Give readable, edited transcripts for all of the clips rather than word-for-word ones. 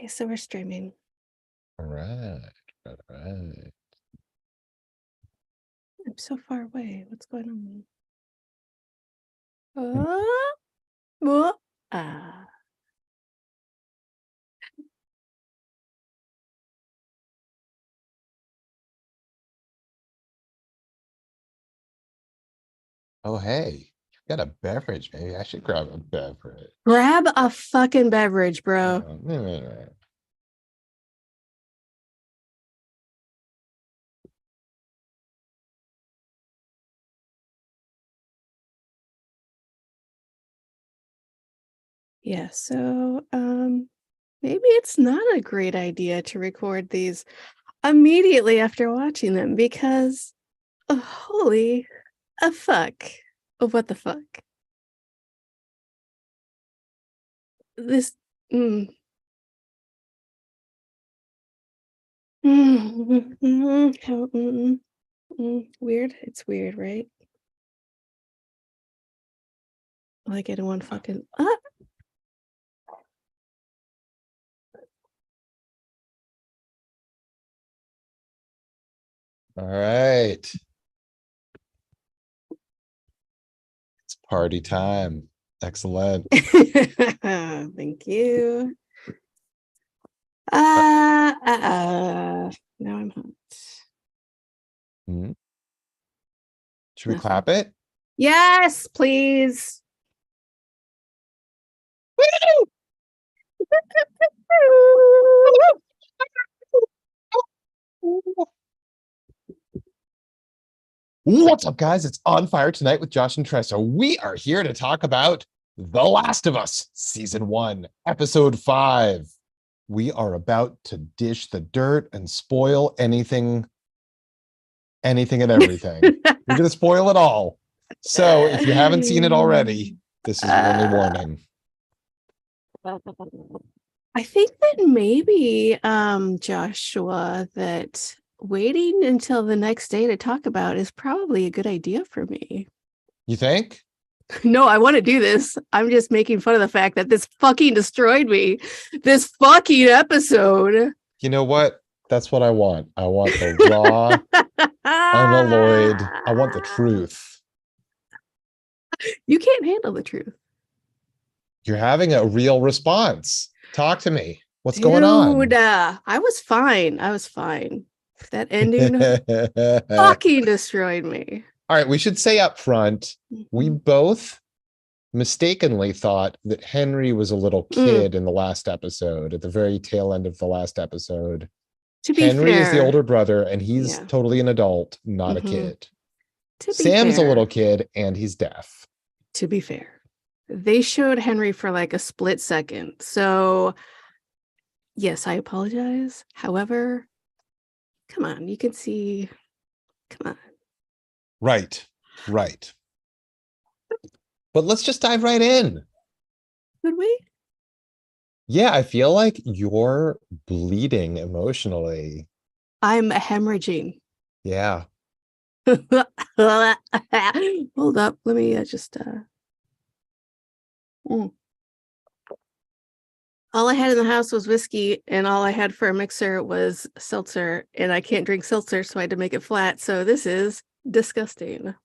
Okay, so we're streaming. All right. All right. I'm so far away. What's going on? Ah. Oh, hey, you got a beverage. Maybe I should grab a beverage. Grab a fucking beverage, bro. Yeah, so maybe it's not a great idea to record these immediately after watching them because holy fuck. What the fuck? This mm. Weird. It's weird, right? Like in one fucking All right. It's party time. Excellent. Thank you. Now I'm hot. Should we Nothing. clap it? Yes, please. What's up, guys? It's On Fire Tonight with Josh and Tressa. We are here to talk about The Last of Us, Season 1, Episode 5. We are about to dish the dirt and spoil anything and everything. We're going to spoil it all. So if you haven't seen it already, this is your only warning. I think that maybe, Joshua, that waiting until the next day to talk about is probably a good idea for me. You think? No, I want to do this. I'm just making fun of the fact that this fucking destroyed me. This fucking episode. You know what? That's what I want. I want the raw, unalloyed. I want the truth. You can't handle the truth. You're having a real response. Talk to me. What's going on? I was fine. That ending fucking destroyed me. All right, we should say up front, we both mistakenly thought that Henry was a little kid in the last episode, at the very tail end of the last episode. To be Henry fair, is the older brother, and he's totally an adult, not a kid. Sam's a little kid, and he's deaf. To be fair, they showed Henry for like a split second. So, yes, I apologize. However, come on, you can see. Come on. Right. But let's just dive right in. Could we? Yeah, I feel like you're bleeding emotionally. I'm hemorrhaging. Yeah. Hold up. Let me just All I had in the house was whiskey, and all I had for a mixer was seltzer, and I can't drink seltzer, so I had to make it flat. So this is disgusting.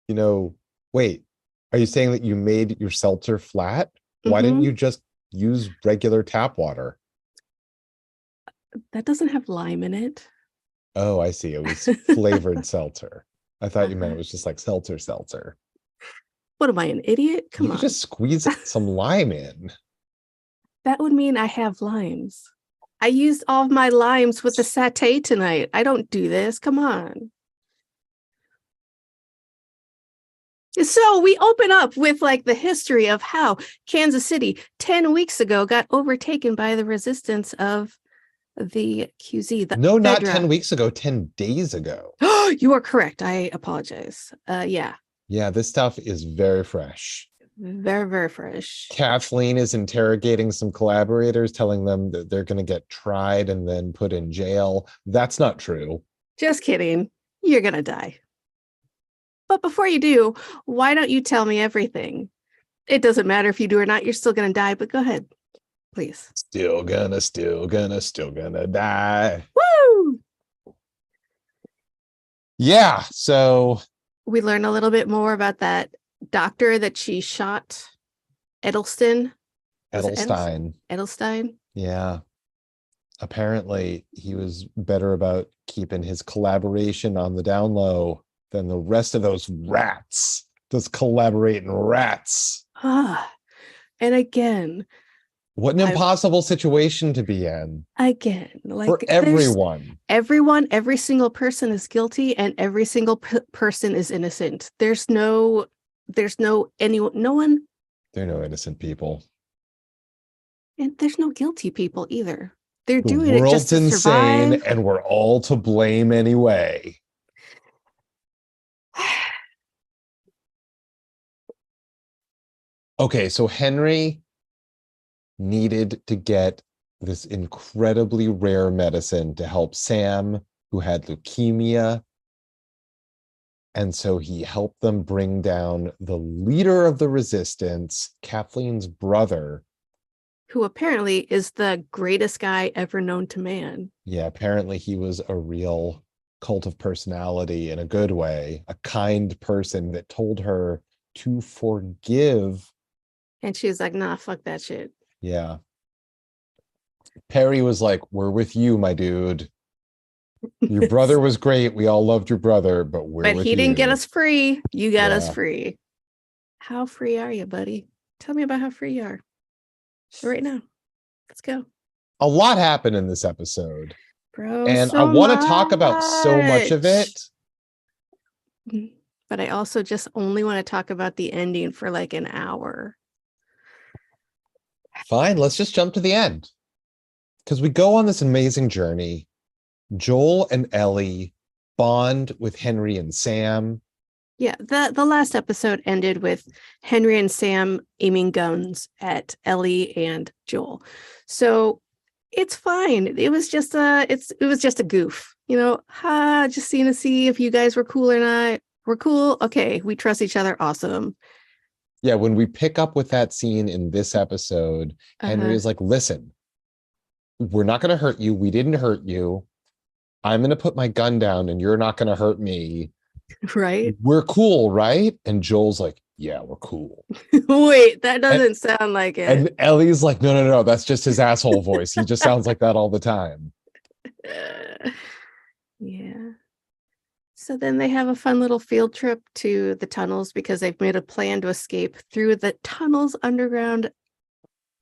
You know, wait, are you saying that you made your seltzer flat? Why didn't you just use regular tap water? That doesn't have lime in it. Oh, I see. It was flavored seltzer. I thought you meant it was just like seltzer. What am I, an idiot? Come on. You could just squeeze some lime in. That would mean I have limes. I used all of my limes with the satay tonight. I don't do this. Come on. So we open up with like the history of how Kansas City 10 weeks ago got overtaken by the resistance of the QZ. No, not 10 weeks ago, 10 days ago. You are correct. I apologize. Yeah. Yeah, this stuff is very fresh. Very, very fresh. Kathleen is interrogating some collaborators, telling them that they're going to get tried and then put in jail. That's not true. Just kidding. You're going to die. But before you do, why don't you tell me everything? It doesn't matter if you do or not. You're still going to die, but go ahead. please. Still gonna die. Woo! Yeah, so We learn a little bit more about that doctor that she shot, Edelston. Was it Edelstein. Edelstein? Yeah. Apparently he was better about keeping his collaboration on the down low than the rest of those rats. Those collaborating rats. Ah, and again, What an I impossible situation to be in for like everyone. every single person is guilty, and every single person is innocent. There's no anyone, no one, They're no innocent people. and there's no guilty people either. They're The doing it just world's to insane survive. and we're all to blame anyway. Okay, so Henry needed to get this incredibly rare medicine to help Sam, who had leukemia. And so he helped them bring down the leader of the resistance, Kathleen's brother. Who apparently is the greatest guy ever known to man. Yeah, apparently he was a real cult of personality in a good way, a kind person that told her to forgive. And she's like, nah, fuck that shit. Yeah. Perry was like, we're with you, my dude. Your brother was great. We all loved your brother, but we're But with he you. didn't get us free. You got us Yeah. free. How free are you, buddy? Tell me about how free you are. Right now. Let's go. A lot happened in this episode. Bro, And I so want to talk about so much of it. But I also just only want to talk about the ending for like an hour. Fine, let's just jump to the end. Because we go on this amazing journey. Joel and Ellie bond with Henry and Sam. Yeah, the last episode ended with Henry and Sam aiming guns at Ellie and Joel. So it's fine. It was just a goof, just seeing to see if you guys were cool or not. We're cool. Okay, we trust each other. Awesome. Yeah, when we pick up with that scene in this episode, Henry is like, listen, we're not going to hurt you. We didn't hurt you. I'm going to put my gun down and you're not going to hurt me. Right? We're cool, right? And Joel's like, yeah, we're cool. Wait, that doesn't sound like it. And Ellie's like, no, that's just his asshole voice. He just sounds like that all the time. Yeah. So then they have a fun little field trip to the tunnels because they've made a plan to escape through the tunnels underground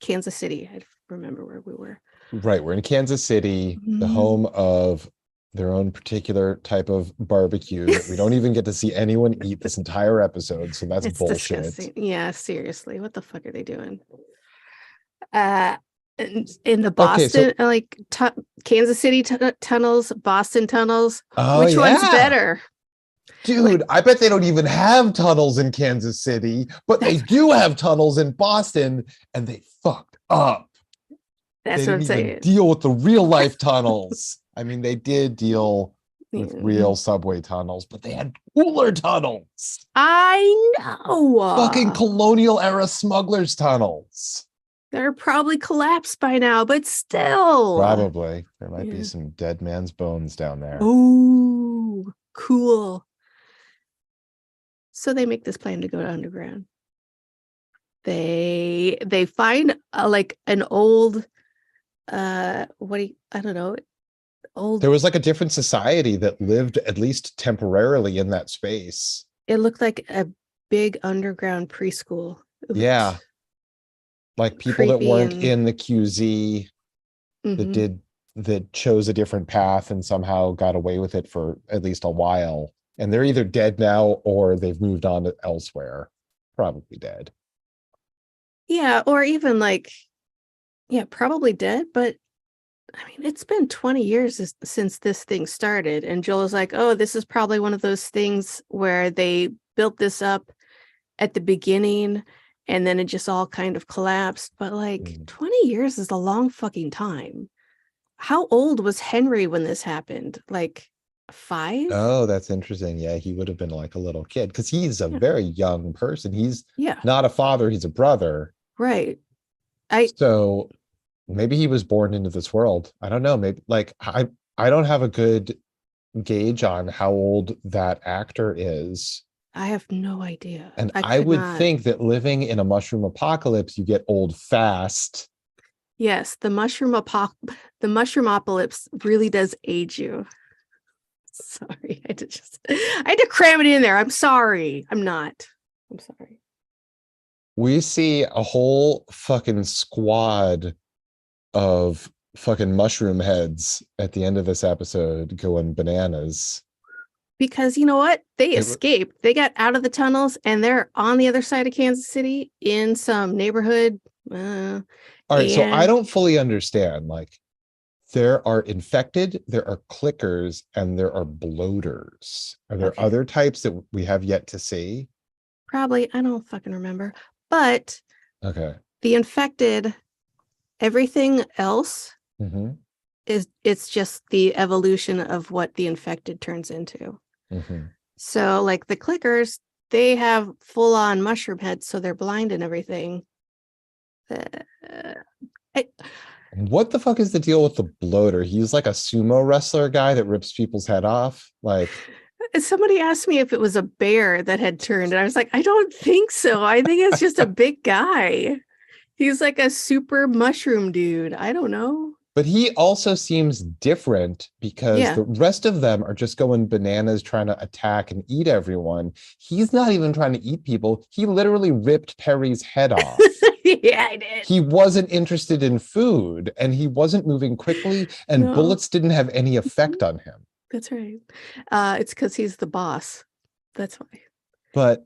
Kansas City. I remember where we were. Right. We're in Kansas City, the home of their own particular type of barbecue that we don't even get to see anyone eat this entire episode. So that's It's bullshit. disgusting. Yeah, seriously. What the fuck are they doing? In the Boston, Kansas City tunnels, Boston tunnels. Which one's better? Dude, I bet they don't even have tunnels in Kansas City, but they do have tunnels in Boston, and they fucked up. That's they what I'm didn't even saying. deal with the real life tunnels. I mean, they did deal with real subway tunnels, but they had cooler tunnels. I know. Fucking colonial era smugglers tunnels. They're probably collapsed by now, but still. Probably. There might be some dead man's bones down there. Oh, cool. So they make this plan to go to underground. They find an old I don't know, old. There was like a different society that lived at least temporarily in that space. It looked like a big underground preschool. Yeah. Like people that weren't in the QZ that chose a different path and somehow got away with it for at least a while. And they're either dead now or they've moved on to elsewhere. Probably dead. Yeah, or even probably dead, but I mean, it's been 20 years since this thing started. And Joel is like, oh, this is probably one of those things where they built this up at the beginning and then it just all kind of collapsed. But 20 years is a long fucking time. How old was Henry when this happened? 5? Oh, that's interesting. Yeah, he would have been like a little kid because he's a very young person. He's not a father, he's a brother. Right. So maybe he was born into this world. I don't know. Maybe like I don't have a good gauge on how old that actor is. I have no idea. And I I could would not. think that living in a mushroom apocalypse, you get old fast. Yes, the mushroom apocalypse really does age you. Sorry, I had to cram it in there. I'm sorry. I'm not. I'm sorry. We see a whole fucking squad of fucking mushroom heads at the end of this episode going bananas. Because you know what? They It, escaped. They got out of the tunnels and they're on the other side of Kansas City in some neighborhood. all right, so I And don't fully understand. Like, there are infected, there are clickers, and there are bloaters. Are there okay, other types that we have yet to see? probably, I don't fucking remember. But Okay. the infected, everything else Mm-hmm. it's just the evolution of what the infected turns into. Mm-hmm. So like the clickers, they have full on mushroom heads, so they're blind and everything. Uh, I, What the fuck is the deal with the bloater? He's like a sumo wrestler guy that rips people's head off. Like, somebody asked me if it was a bear that had turned, and I was like, I don't think so. I think it's just a big guy. He's like a super mushroom dude. I don't know. but he also seems different because Yeah. the rest of them are just going bananas trying to attack and eat everyone. He's not even trying to eat people. He literally ripped Perry's head off. Yeah, I did. He wasn't interested in food and he wasn't moving quickly, and No, bullets didn't have any effect on him. that's right. It's because he's the boss. That's why. But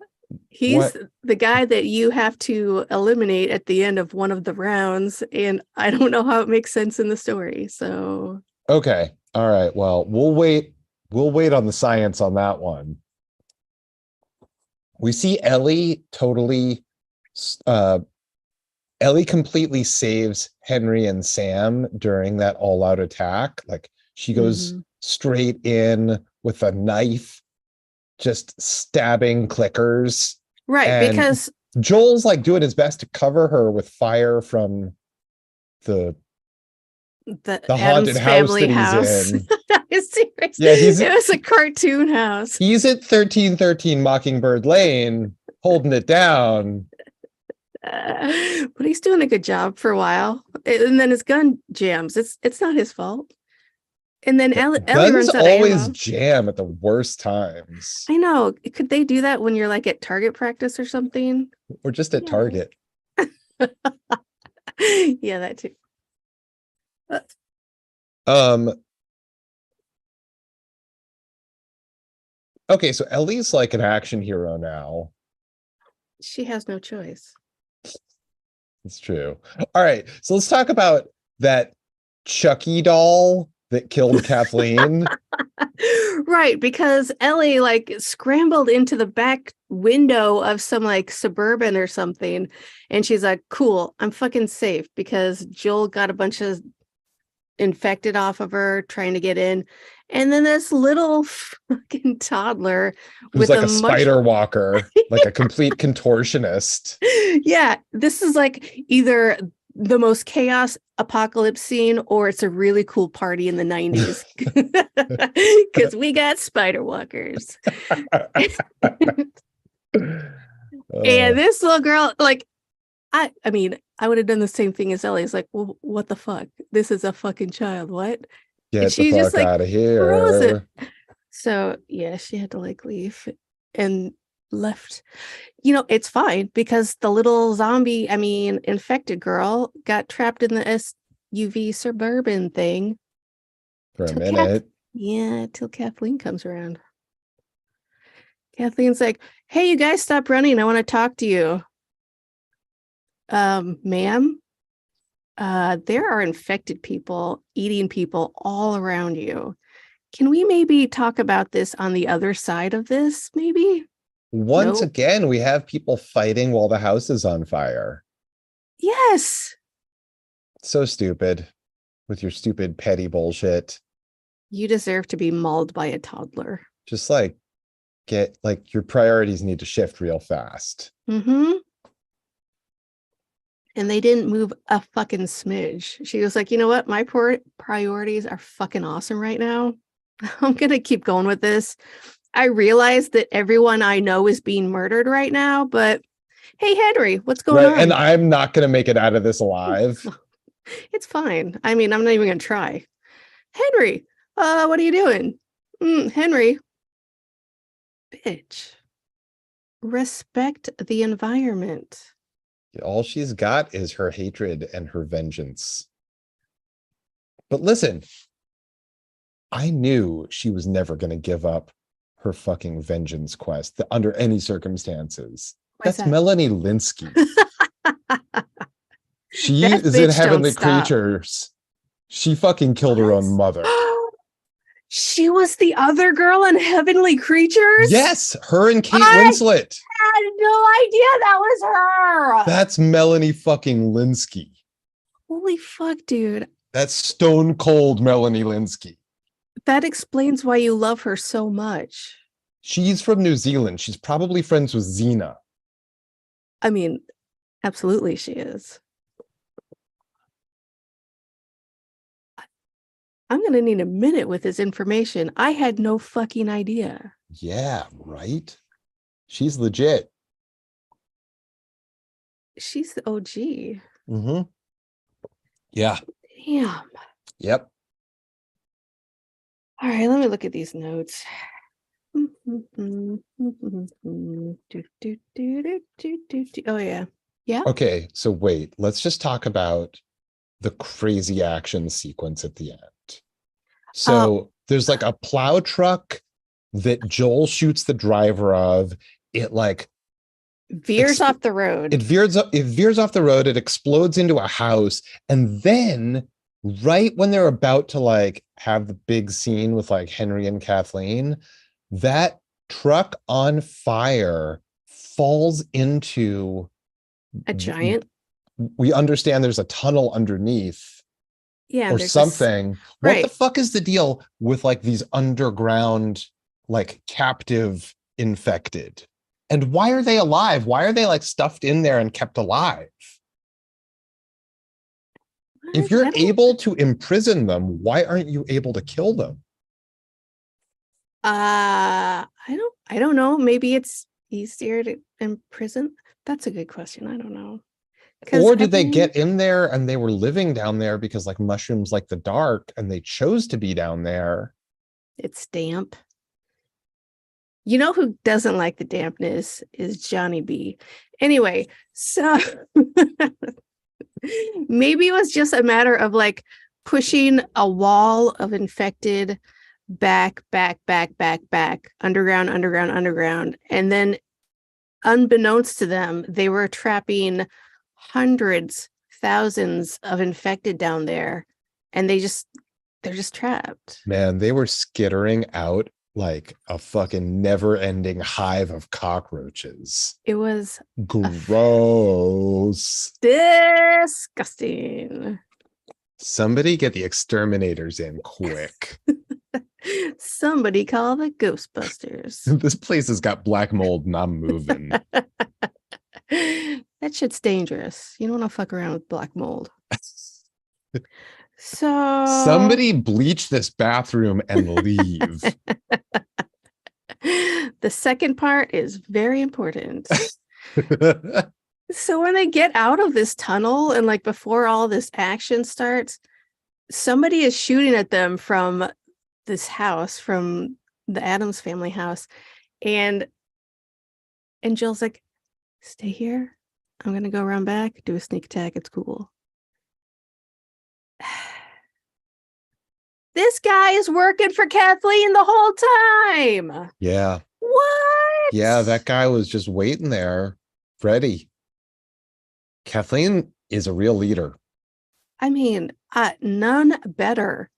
He's what? the guy that you have to eliminate at the end of one of the rounds, and I don't know how it makes sense in the story. So, Okay. All right. Well, we'll wait. We'll wait on the science on that one. We see uh, Ellie completely saves Henry and Sam during that all out attack. Like, she goes mhm. straight in with a knife, just stabbing clickers. Right, And because Joel's like doing his best to cover her with fire from the the the haunted Adams house family that he's house. in. Serious. Yeah, It was a cartoon house. he's at 1313 Mockingbird Lane holding it down. But he's doing a good job for a while. And then his gun jams. It's not his fault. And then Ellie Guns runs out of always ammo. jam at the worst times, I know. Could they do that when you're like at target practice or something? or just at Yeah. Target. Yeah, that too. Um, okay, so Ellie's like an action hero now. She has no choice. It's true. All right, so let's talk about that Chucky doll that killed Kathleen. Right, because Ellie like scrambled into the back window of some like suburban or something, and she's like, "Cool, I'm fucking safe," because Joel got a bunch of infected off of her trying to get in, and then this little fucking toddler Who's with like a a much spider walker, like a complete contortionist. yeah, this is like either the most chaos apocalypse scene or it's a really cool party in the 90s because we got spider walkers. And Uh, this little girl, like, I mean, I would have done the same thing as Ellie. It's like, well, what the fuck? This is a fucking child. What? And get the she just fuck like out of throws it. here. So yeah, she had to like leave and left. It's fine because the little zombie, I mean, infected girl got trapped in the SUV suburban thing For a till Kath, minute. yeah, till Kathleen comes around. Kathleen's like, "Hey, you guys, stop running. I want to talk to you." Ma'am, there are infected people eating people all around you. Can we maybe talk about this on the other side of this? Maybe? Once Nope. again, we have people fighting while the house is on fire. Yes. So stupid with your stupid petty bullshit. You deserve to be mauled by a toddler. Just like get like your priorities need to shift real fast. Mm-hmm. And they didn't move a fucking smidge. She was like, you know what? My priorities are fucking awesome right now. I'm going to keep going with this. I realize that everyone I know is being murdered right now, but hey, Henry, what's going Right. on? And I'm not going to make it out of this alive. It's fine. I mean, I'm not even going to try. Henry, what are you doing? Henry, bitch, respect the environment. All she's got is her hatred and her vengeance. But listen, I knew she was never going to give up her fucking vengeance quest under any circumstances. Why's That's that? Melanie Linsky. She That is in bitch don't Heavenly stop. Creatures. She fucking killed her own mother. She was the other girl in Heavenly Creatures? Yes, her and Kate Winslet. I had no idea that was her. That's Melanie fucking Linsky. Holy fuck, dude. That's stone cold Melanie Linsky. That explains why you love her so much. She's from New Zealand. She's probably friends with Xena. I mean, absolutely she is. I'm going to need a minute with this information. I had no fucking idea. Yeah, right? She's legit. She's the OG. Mm-hmm. Yeah. Damn. Yep. All right, let me look at these notes. Oh, yeah. Yeah. Okay, so wait, let's just talk about the crazy action sequence at the end. So there's like a plow truck that Joel shoots the driver of. It like veers off the road. It veers off the road. It explodes into a house. And then right when they're about to like have the big scene with like Henry and Kathleen, that truck on fire falls into a giant. We understand there's a tunnel underneath. Yeah, or something. Right. What the fuck is the deal with like these underground, like captive infected? And why are they alive? Why are they like stuffed in there and kept alive? If you're able to imprison them, why aren't you able to kill them? I don't know. Maybe it's easier to imprison. That's a good question. I don't know. Or did they get in there and they were living down there because like mushrooms like the dark and they chose to be down there? It's damp. You know who doesn't like the dampness is Johnny B. Anyway, so maybe it was just a matter of like pushing a wall of infected back, underground. And then unbeknownst to them, they were trapping hundreds, thousands of infected down there, and they're just trapped. Man, they were skittering out like a fucking never-ending hive of cockroaches. It was gross. Disgusting. Somebody get the exterminators in quick. Somebody call the Ghostbusters. This place has got black mold and I'm moving. That shit's dangerous. You don't want to fuck around with black mold. So somebody bleach this bathroom and leave. The second part is very important. So when they get out of this tunnel and like before all this action starts, somebody is shooting at them from this house, from the Addams family house. And Jill's like, stay here. I'm going to go around back, do a sneak attack. It's cool. This guy is working for Kathleen the whole time. Yeah. What? Yeah, that guy was just waiting there, ready. Kathleen is a real leader. I mean, none better.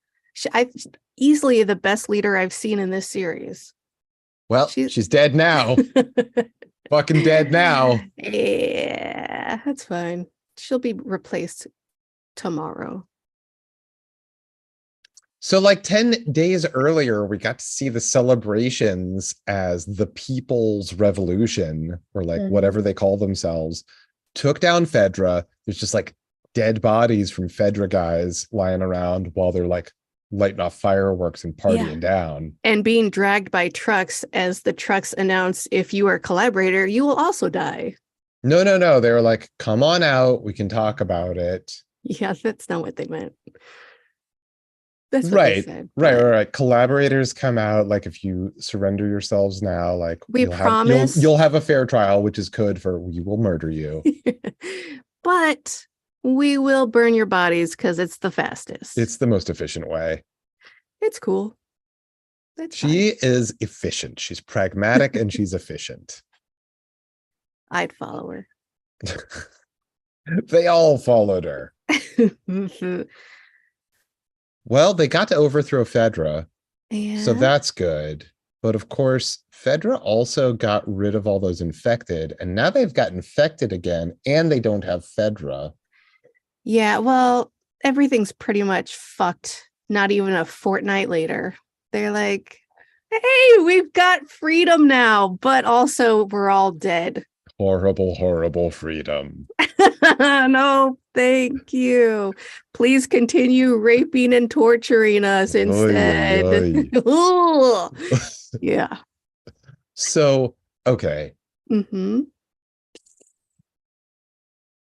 Easily the best leader I've seen in this series. Well, she's dead now. Fucking dead now. Yeah, that's fine. She'll be replaced tomorrow. So like 10 days earlier, we got to see the celebrations as the People's Revolution, or like whatever they call themselves, took down Fedra. There's just like dead bodies from Fedra guys lying around while they're like lighting off fireworks and Yeah. partying down. And being dragged by trucks as the trucks announce if you are a collaborator, you will also die. No, no, no. They were like, come on out. We can talk about it. Yeah, that's not what they meant. That's what they Right, said. right, But right, right. Collaborators come out like if you surrender yourselves now, like we you'll have you'll promise. you'll have a fair trial, which is code for we will murder you. But we will burn your bodies because it's the fastest. It's the most efficient way. It's cool. That's She fine. is efficient. She's pragmatic and she's efficient. I'd follow her. They all followed her. Well, they got to overthrow Fedra, so Yeah. that's good. But of course, Fedra also got rid of all those infected, and now they've got infected again, and they don't have Fedra. Yeah, well, everything's pretty much fucked. Not even a fortnight later. They're like, hey, we've got freedom now, but also we're all dead. Horrible, horrible freedom. No, thank you. Please continue raping and torturing us Oy, oy, instead. oy. Yeah. So, okay. Mm-hmm.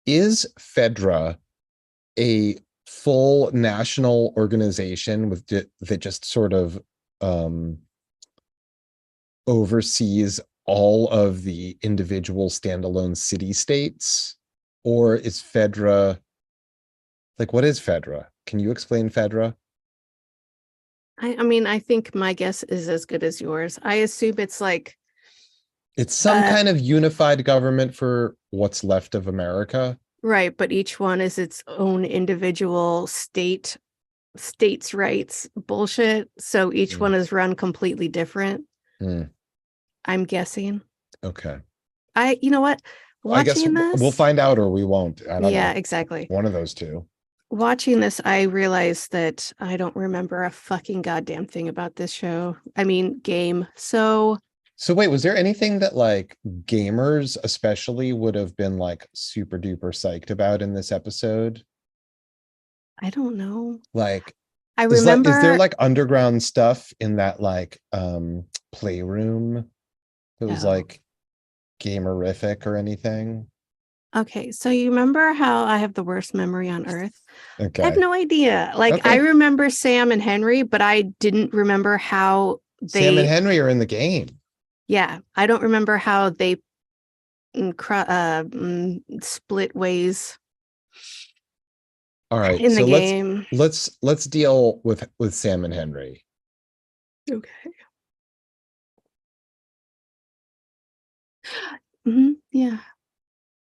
Is Fedra a full national organization with that just sort of oversees all of the individual standalone city states? Or is Fedra like what is Fedra? Can you explain Fedra? I mean, I think my guess is as good as yours. I assume it's like, It's some kind of unified government for what's left of America. right, but each one is its own individual states' rights bullshit. So each one is run completely different. Mm. I'm guessing. Okay. You know what? I guess Watching this, we'll find out or we won't. I don't yeah, know. exactly. One of those two. Watching this, I realized that I don't remember a fucking goddamn thing about this show. I mean, game. So wait, was there anything that like gamers especially would have been like super duper psyched about in this episode? I don't know. Like I is there remember. like underground stuff in that like playroom that was Oh, like gamerific or anything? okay. So you remember how I have the worst memory on earth? I have Okay. no idea. Like I Okay. remember Sam and Henry, but I didn't remember how Sam and they. Henry are in the game. Yeah, I don't remember how they split ways All right. in the So game. let's deal with Sam and Henry. Okay. Hmm. Yeah.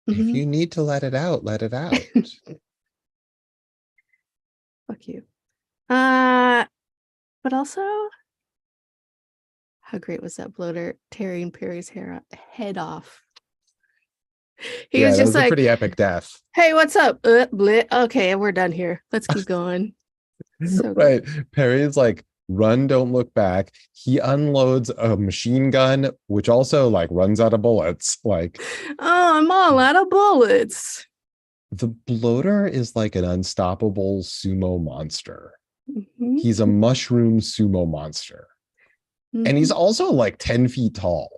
If Hmm. you need to let it out, let it out. Fuck you. But also, how great was that bloater tearing Perry's head off? He Yeah, was that just was a like, pretty epic death. "Hey, what's up? Blit. Okay, we're done here. Let's keep going." So good. Right. Perry's like, run, don't look back. He unloads a machine gun, which also like runs out of bullets. Like, Oh, I'm all out of bullets. the bloater is like an unstoppable sumo monster. Mhm, He's a mushroom sumo monster. And he's mhm. also like 10 feet tall.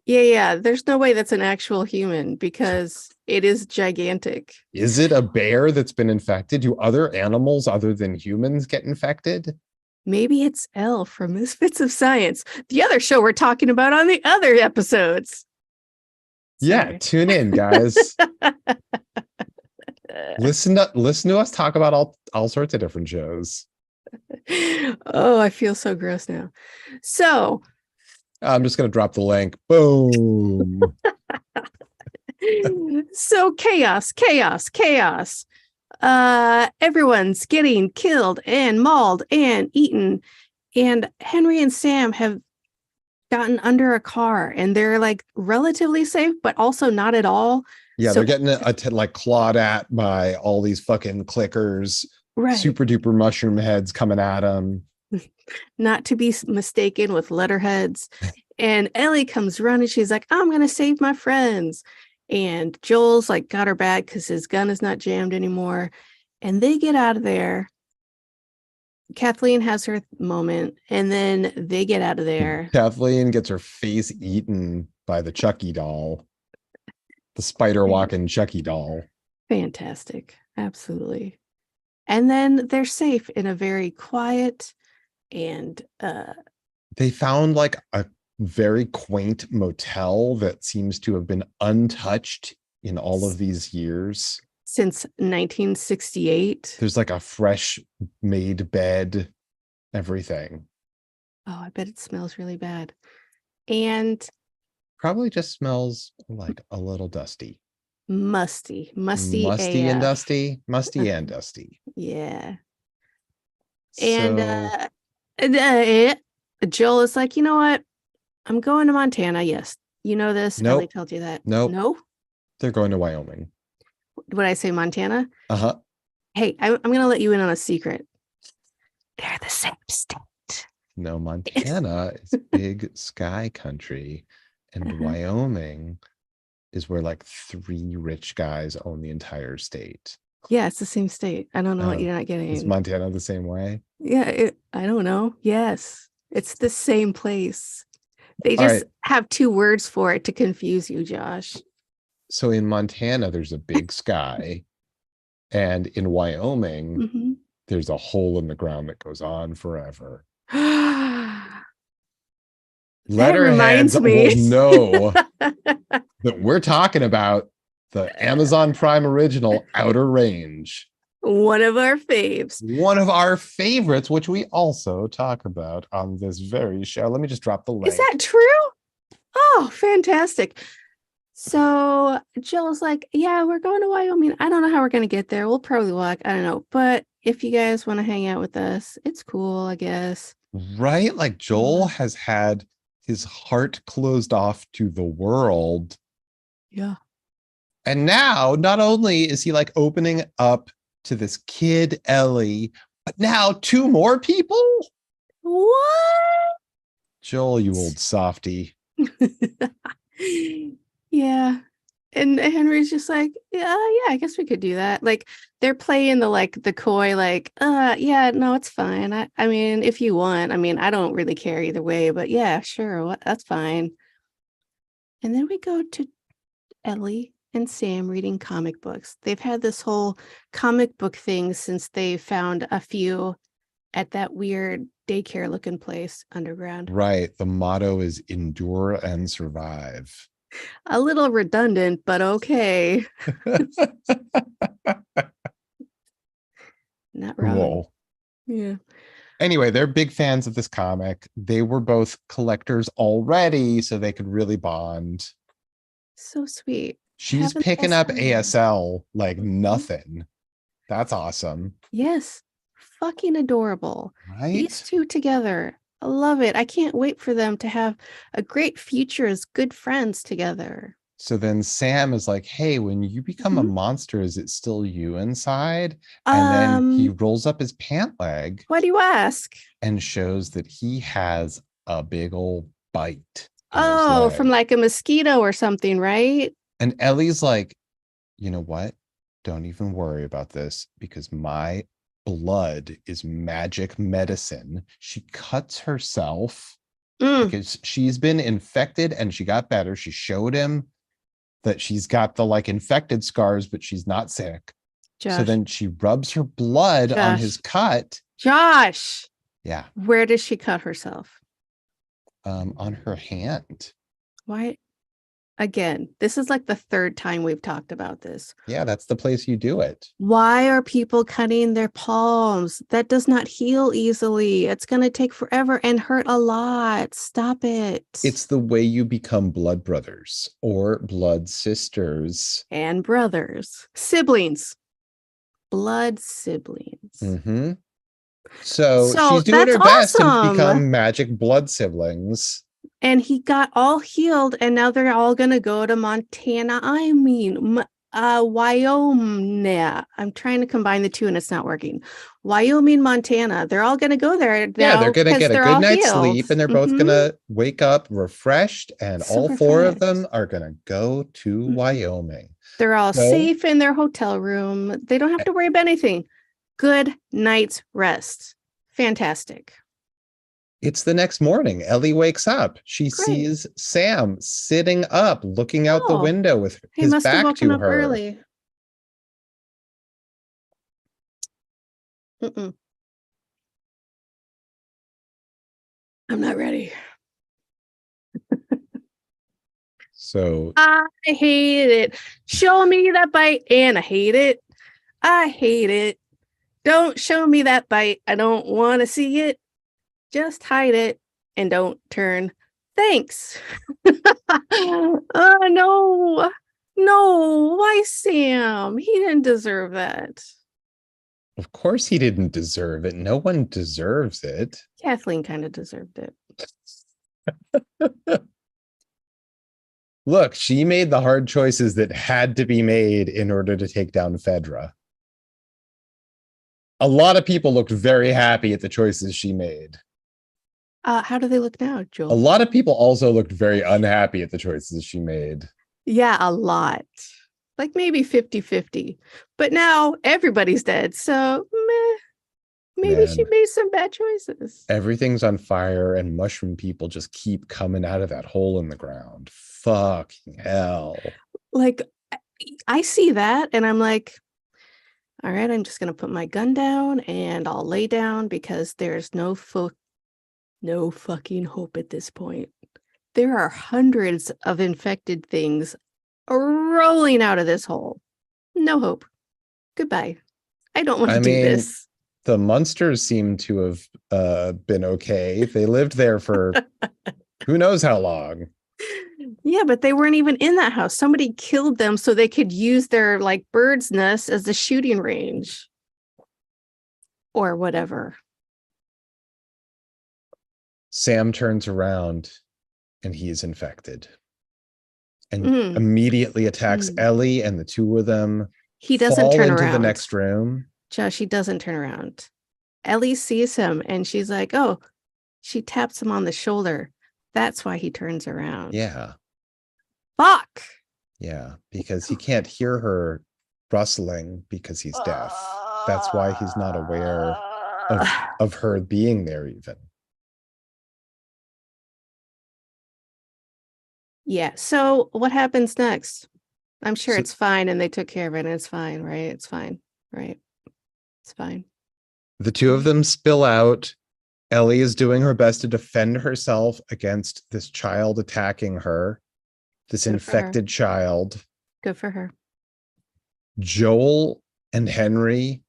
Yeah. There's no way that's an actual human because it is gigantic. Is it a bear that's been infected? Do other animals other than humans get infected? Maybe it's Elle from Misfits of Science, the other show we're talking about on the other episodes. Yeah, Sorry. tune in, guys. Listen to us talk about all sorts of different shows. Oh, I feel so gross now. So, I'm just gonna drop the link. Boom. chaos. Everyone's getting killed and mauled and eaten. And Henry and Sam have gotten under a car and they're like relatively safe, but also not at all. Yeah, So, they're getting like clawed at by all these fucking clickers, right. super duper mushroom heads coming at them. Not to be mistaken with letterheads. And Ellie comes running. She's like, I'm going to save my friends. and Joel's like got her back because his gun is not jammed anymore. And they get out of there. Kathleen has her moment, and then they get out of there. Kathleen gets her face eaten by the Chucky doll, the spider walking Chucky doll. Fantastic. Absolutely. And then they're safe in a very quiet and they found like a very quaint motel that seems to have been untouched in all of these years. Since 1968. There's like a fresh made bed, everything. Oh, I bet it smells really bad. And probably just smells like a little dusty. Musty Musty AF. and dusty. Musty and dusty. Yeah. So, And Joel is like, you know what? I'm going to Montana. Yes. You know this. nope. Ellie told you that. Nope. No? They're going to Wyoming. Would I say Montana? Uh-huh. Hey, I'm going to let you in on a secret. They're the same state. No, Montana is big sky country, and Wyoming is where like 3 rich guys own the entire state. Yeah, it's the same state. I don't know what you're not getting. Is Montana the same way? Yeah, I don't know. Yes, it's the same place. They just have 2 words for it to confuse you, Josh. So in Montana, there's a big sky, and in Wyoming, there's a hole in the ground that goes on forever. Letterheads will know that we're talking about the Amazon Prime original Outer Range. One of our faves. One of our favorites, which we also talk about on this very show. Let me just drop the link. Is that true? Oh, fantastic. So Jill's like, yeah, we're going to Wyoming. I don't know how we're going to get there. We'll probably walk. I don't know. But if you guys want to hang out with us, it's cool, I guess. Right? Like Joel has had his heart closed off to the world. Yeah. And now not only is he like opening up to this kid, Ellie, but now 2 more people? What? Joel, you old softy. Yeah. And Henry's just like, yeah, I guess we could do that. Like they're playing the coy, like, yeah, no, it's fine. I mean, if you want, I mean, I don't really care either way, but yeah, sure. That's fine. And then we go to Ellie and Sam reading comic books. They've had this whole comic book thing since they found a few at that weird daycare looking place underground. Right. The motto is endure and survive. A little redundant, but okay. Not wrong. Cool. Yeah. Anyway, they're big fans of this comic. They were both collectors already, so they could really bond. So sweet. She's picking up ASL like nothing. That's awesome. Yes. Fucking adorable. Right? These 2 together. I love it. I can't wait for them to have a great future as good friends together. So then Sam is like, hey, when you become a monster, is it still you inside? And then he rolls up his pant leg. Why do you ask? And shows that he has a big old bite. Oh, from like a mosquito or something, right? And Ellie's like, you know what? Don't even worry about this because my blood is magic medicine. She cuts herself because she's been infected and she got better. She showed him that she's got the like infected scars, but she's not sick. Josh. So then she rubs her blood on his cut. Josh. Yeah. Where does she cut herself? On her hand. Why? Again, this is like the 3rd time we've talked about this. Yeah, that's the place you do it. Why are people cutting their palms? That does not heal easily. It's going to take forever and hurt a lot. Stop it. It's the way you become blood brothers or blood sisters. And brothers. Siblings. Blood siblings. Mm-hmm. So she's doing her best to become magic blood siblings. And he got all healed, and now they're all going to go to Montana. I mean, Wyoming. I'm trying to combine the two and it's not working. Wyoming, Montana. They're all going to go there Yeah, they're now going to because get a they're good all night's healed. sleep and they're both going to wake up refreshed, and So all four of them refreshed. are going to go to Wyoming. They're all So safe in their hotel room. They don't have to worry about anything. Good night's rest. Fantastic. it's the next morning. Ellie wakes up. She Great. sees Sam sitting up, looking out the Oh, window with he his must have back woken to up her. early. Mm-mm. I'm not ready. So I hate it. Show me that bite, and I hate it. I hate it. Don't show me that bite. I don't want to see it. Just hide it and don't turn. Thanks. Oh, no. No. Why, Sam? He didn't deserve that. of course he didn't deserve it. No one deserves it. Kathleen kind of deserved it. Look, she made the hard choices that had to be made in order to take down Fedra. A lot of people looked very happy at the choices she made. How do they look now, A Joel? lot of people also looked very unhappy at the choices she made. Yeah, a lot. Like maybe 50-50. But now everybody's dead. So meh, maybe she Man, made some bad choices. everything's on fire and mushroom people just keep coming out of that hole in the ground. Fucking hell. Like, I see that and I'm like, all right, I'm just going to put my gun down and I'll lay down because there's no fucking hope at this point. There are hundreds of infected things rolling out of this hole. No hope. Goodbye. I don't want I to do mean, this. the Munsters seem to have been okay. They lived there for who knows how long. Yeah, but they weren't even in that house. Somebody killed them so they could use their like bird's nest as a shooting range or whatever. Sam turns around and he is infected and Mm. immediately attacks Mm. Ellie, and the two of them He doesn't fall turn into the around. next room. Josh, he doesn't turn around. Ellie sees him and she's like, oh, she taps him on the shoulder. That's why he turns around. Yeah. Fuck. Yeah. Because he can't hear her rustling because he's deaf. That's why he's not aware of her being there even. Yeah. So what happens next? I'm sure So it's fine and they took care of it and it's fine, right? It's fine, right? It's fine. the two of them spill out. Ellie is doing her best to defend herself against this child attacking her, this Good for her. infected child. Good for her. Joel and Henry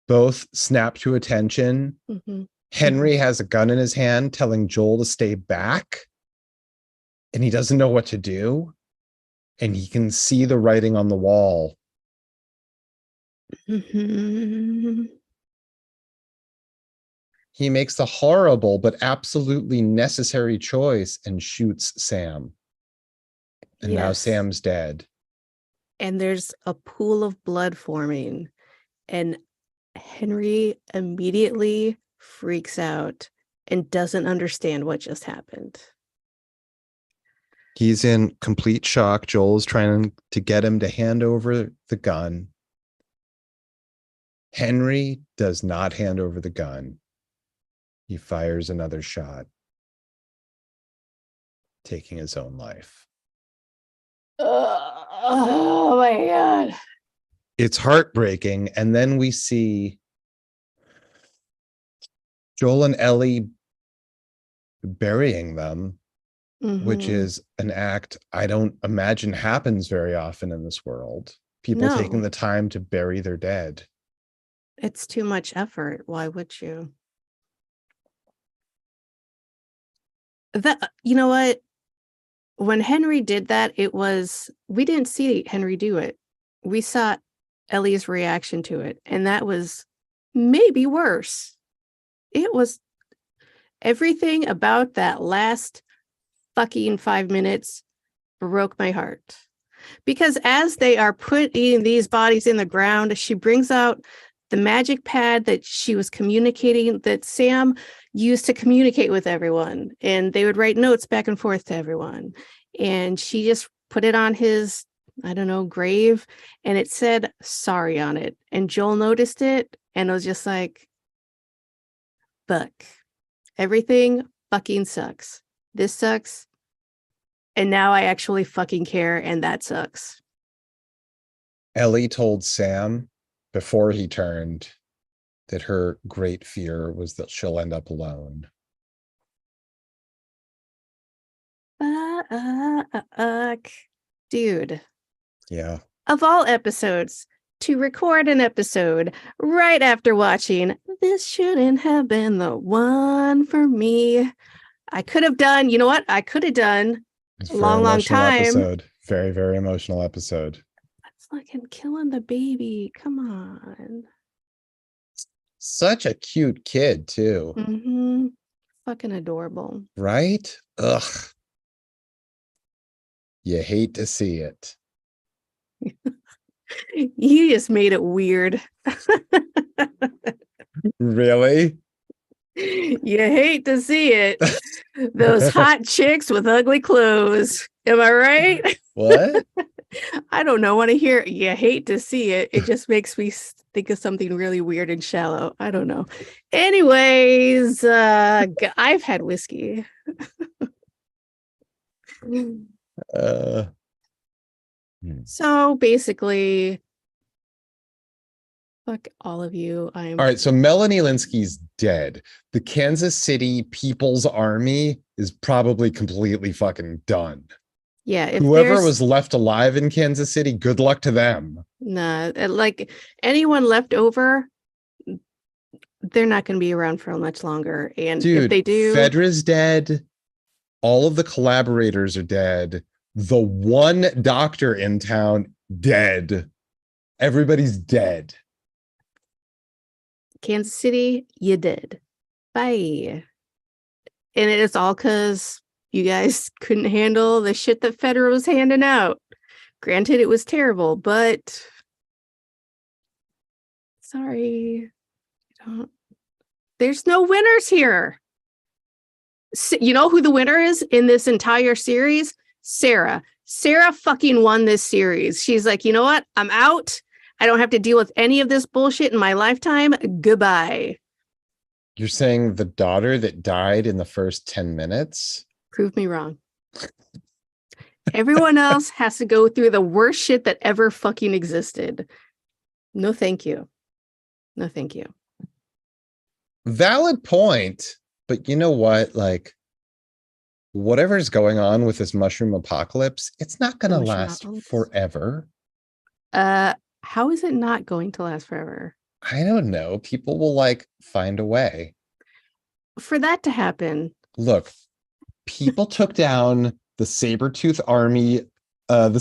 both snap to attention. Mm-hmm. Henry has a gun in his hand telling Joel to stay back, and he doesn't know what to do. And he can see the writing on the wall. Mm-hmm. He makes the horrible but absolutely necessary choice and shoots Sam. And now Yes. Sam's dead. And there's a pool of blood forming. And Henry immediately freaks out and doesn't understand what just happened. He's in complete shock. Joel's trying to get him to hand over the gun. Henry does not hand over the gun. He fires another shot, taking his own life. Oh my God. It's heartbreaking. And then we see Joel and Ellie burying them, which is an act I don't imagine happens very often in this world. People taking the time to bury their dead. It's too much effort. Why would you? That, you know what? When Henry did that, we didn't see Henry do it. We saw Ellie's reaction to it. And that was maybe worse. It was everything about that last fucking 5 minutes broke my heart. Because as they are putting these bodies in the ground, she brings out the magic pad that she was communicating, that Sam used to communicate with everyone. And they would write notes back and forth to everyone. And she just put it on his, I don't know, grave. And it said sorry on it. And Joel noticed it. And it was just like, fuck. Everything fucking sucks. This sucks. And now I actually fucking care. And that sucks. Ellie told Sam before he turned that her great fear was that she'll end up alone. Dude. Yeah. Of all episodes, to record an episode right after watching This Shouldn't Have Been the One for Me. I could have done, you know what? I could have done a long time. Episode. Very, very emotional episode. That's like him killing the baby. Come on. Such a cute kid, too. Mm-hmm. Fucking adorable. Right? Ugh. You hate to see it. You just made it weird. Really? You hate to see it. Those hot chicks with ugly clothes. Am I right? What? I don't know. Want to hear you hate to see it. It just makes me think of something really weird and shallow. I don't know. Anyways, I've had whiskey. So basically, fuck all of you. All right, so Melanie Linsky's dead. The Kansas City People's Army is probably completely fucking done. Yeah, if whoever was left alive in Kansas City, good luck to them. Nah, like anyone left over, they're not going to be around for much longer. And dude, if they do, Fedra's dead. All of the collaborators are dead. The one doctor in town, dead. Everybody's dead. Kansas City, you did. Bye. And it is all because you guys couldn't handle the shit that Federer was handing out. Granted, it was terrible, but sorry. There's no winners here. You know who the winner is in this entire series? Sarah. Sarah fucking won this series. She's like, you know what? I'm out. I don't have to deal with any of this bullshit in my lifetime. Goodbye. You're saying the daughter that died in the first 10 minutes? Prove me wrong. Everyone else has to go through the worst shit that ever fucking existed. No, thank you. No, thank you. Valid point. But you know what? Like, whatever's going on with this mushroom apocalypse, it's not going to last forever. How is it not going to last forever? I don't know. People will like find a way. For that to happen. Look, people took down the saber-tooth army, people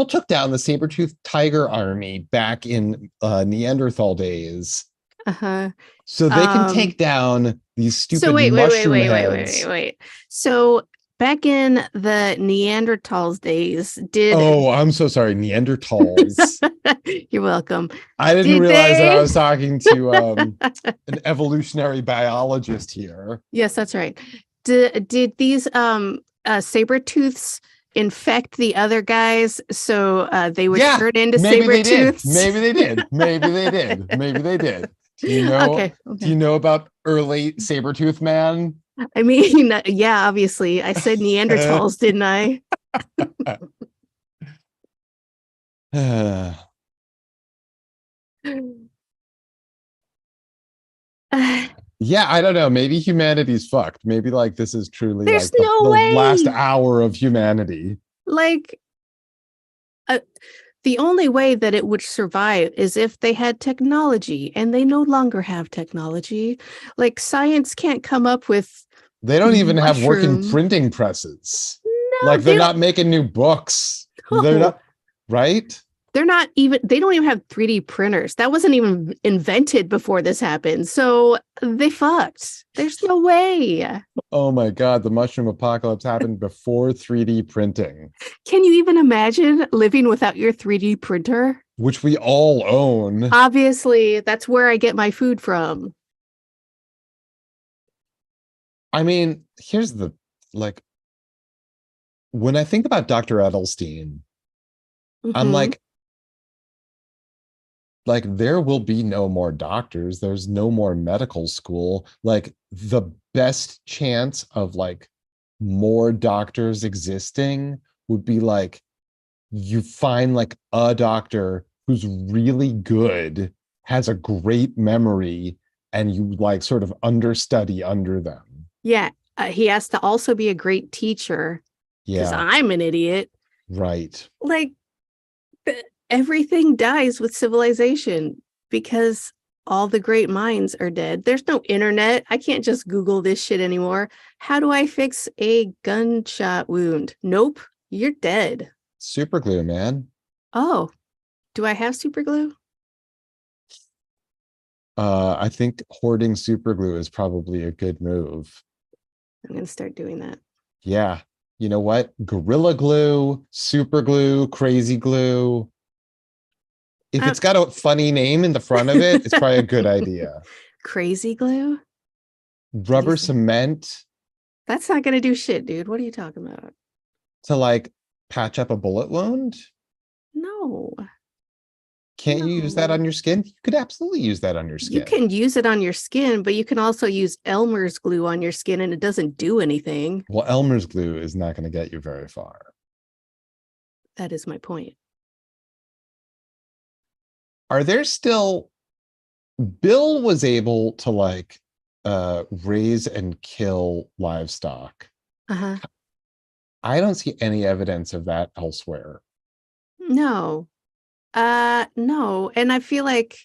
took down the saber-tooth tiger army back in Neanderthal days. Uh-huh. So they can take down these stupid mushroom heads. Wait. So back in the Neanderthals days, I'm so sorry, Neanderthals. You're welcome. I didn't realize that I was talking to an evolutionary biologist here. Yes, that's right. Did these saber-tooths infect the other guys so they would turn into saber-tooths? Maybe they did. Do you know? Okay. Do you know about early saber-tooth man? I mean, yeah, obviously. I said Neanderthals, didn't I? Yeah, I don't know. Maybe humanity's fucked. Maybe like this is truly There's like no way. The last hour of humanity. Like, the only way that it would survive is if they had technology, and they no longer have technology. Like, science can't come up with. They don't even have working printing presses. No, like they're not making new books. No. They're not, right? They're not even, they don't even have 3D printers. That wasn't even invented before this happened. So they fucked. There's no way. Oh my God, the mushroom apocalypse happened before 3D printing, Can you even imagine living without your 3D printer? which we all own. Obviously, that's where I get my food from. I mean, here's the like, when I think about Dr. Edelstein, I'm Mhm. like there will be no more doctors, there's no more medical school. Like the best chance of like more doctors existing would be like you find like a doctor who's really good, has a great memory, and you like sort of understudy under them. Yeah, he has to also be a great teacher because Yeah, I'm an idiot. right. Like, everything dies with civilization because all the great minds are dead. There's no internet. I can't just Google this shit anymore. How do I fix a gunshot wound? Nope, you're dead. Super glue, man. Oh, do I have super glue? I think hoarding super glue is probably a good move. I'm going to start doing that. Yeah. You know what? Gorilla glue, super glue, crazy glue. If Um, it's got a funny name in the front of it, it's probably a good idea. Crazy glue? Did you Rubber say? cement That's not going to do shit, dude. What are you talking about? to like patch up a bullet wound. No, Can't you use that no. on your skin? You could absolutely use that on your You skin. can use it on your skin, but you can also use Elmer's glue on your skin and it doesn't do anything. Well, Elmer's glue is not going to get you very far. That is my point. Are there still Bill was able to like raise and kill livestock. Uh-huh. I don't see any evidence of that elsewhere. No. No. And I feel like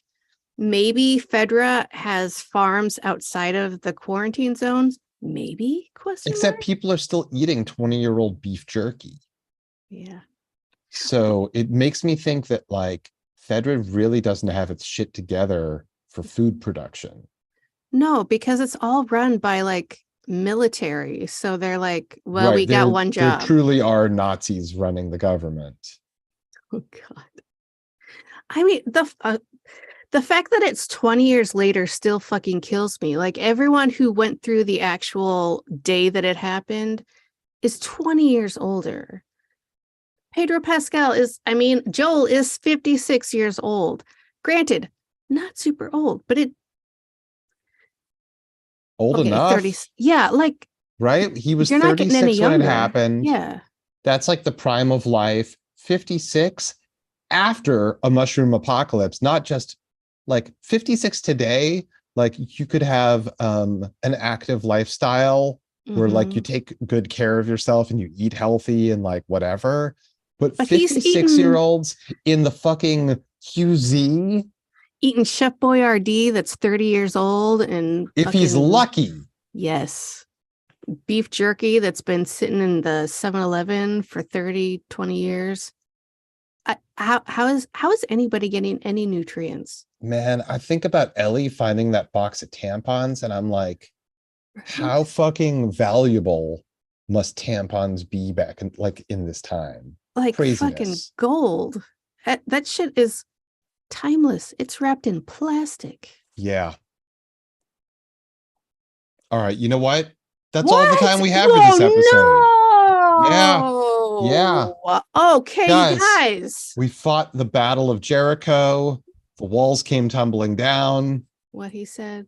maybe Fedra has farms outside of the quarantine zones. Maybe? Question mark? Except people are still eating 20-year-old beef jerky. Yeah. So it makes me think that like Fedra really doesn't have its shit together for food production. No, because it's all run by like military. So they're like, well, Right. we got There one there job. truly are Nazis running the government. Oh God. I mean, the fact that it's 20 years later still fucking kills me. Like everyone who went through the actual day that it happened is 20 years older. Pedro Pascal is, I mean, Joel is 56 years old. Granted, not super old, but Old okay, 30. enough, Yeah, like right? He was you're not getting any 36 when it younger. happened. Yeah. That's like the prime of life. 56 after a mushroom apocalypse, not just like 56 today. Like you could have an active lifestyle where like you Mm-hmm. take good care of yourself and you eat healthy and like whatever. But But he's 56 year eating olds in the fucking QZ, eating Chef Boyardee that's 30 years old and if he's fucking lucky. yes. Beef jerky that's been sitting in the 7-Eleven for 30, 20 years. How is anybody getting any nutrients? Man, I think about Ellie finding that box of tampons and I'm like, how Right? fucking valuable must tampons be back in like in this time? Like fucking Craziness. gold. That shit is timeless. It's wrapped in plastic. Yeah. All right. You know what? That's all the time What? we have for this episode. Yeah. Yeah. Oh no. Okay, you Guys, guys. we fought the Battle of Jericho. The walls came tumbling down. What he said.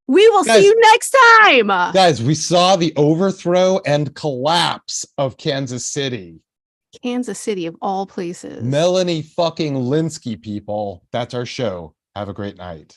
We will see Guys, you next time. guys, we saw the overthrow and collapse of Kansas City. Kansas City of all places. Melanie fucking Linsky, people. That's our show. Have a great night.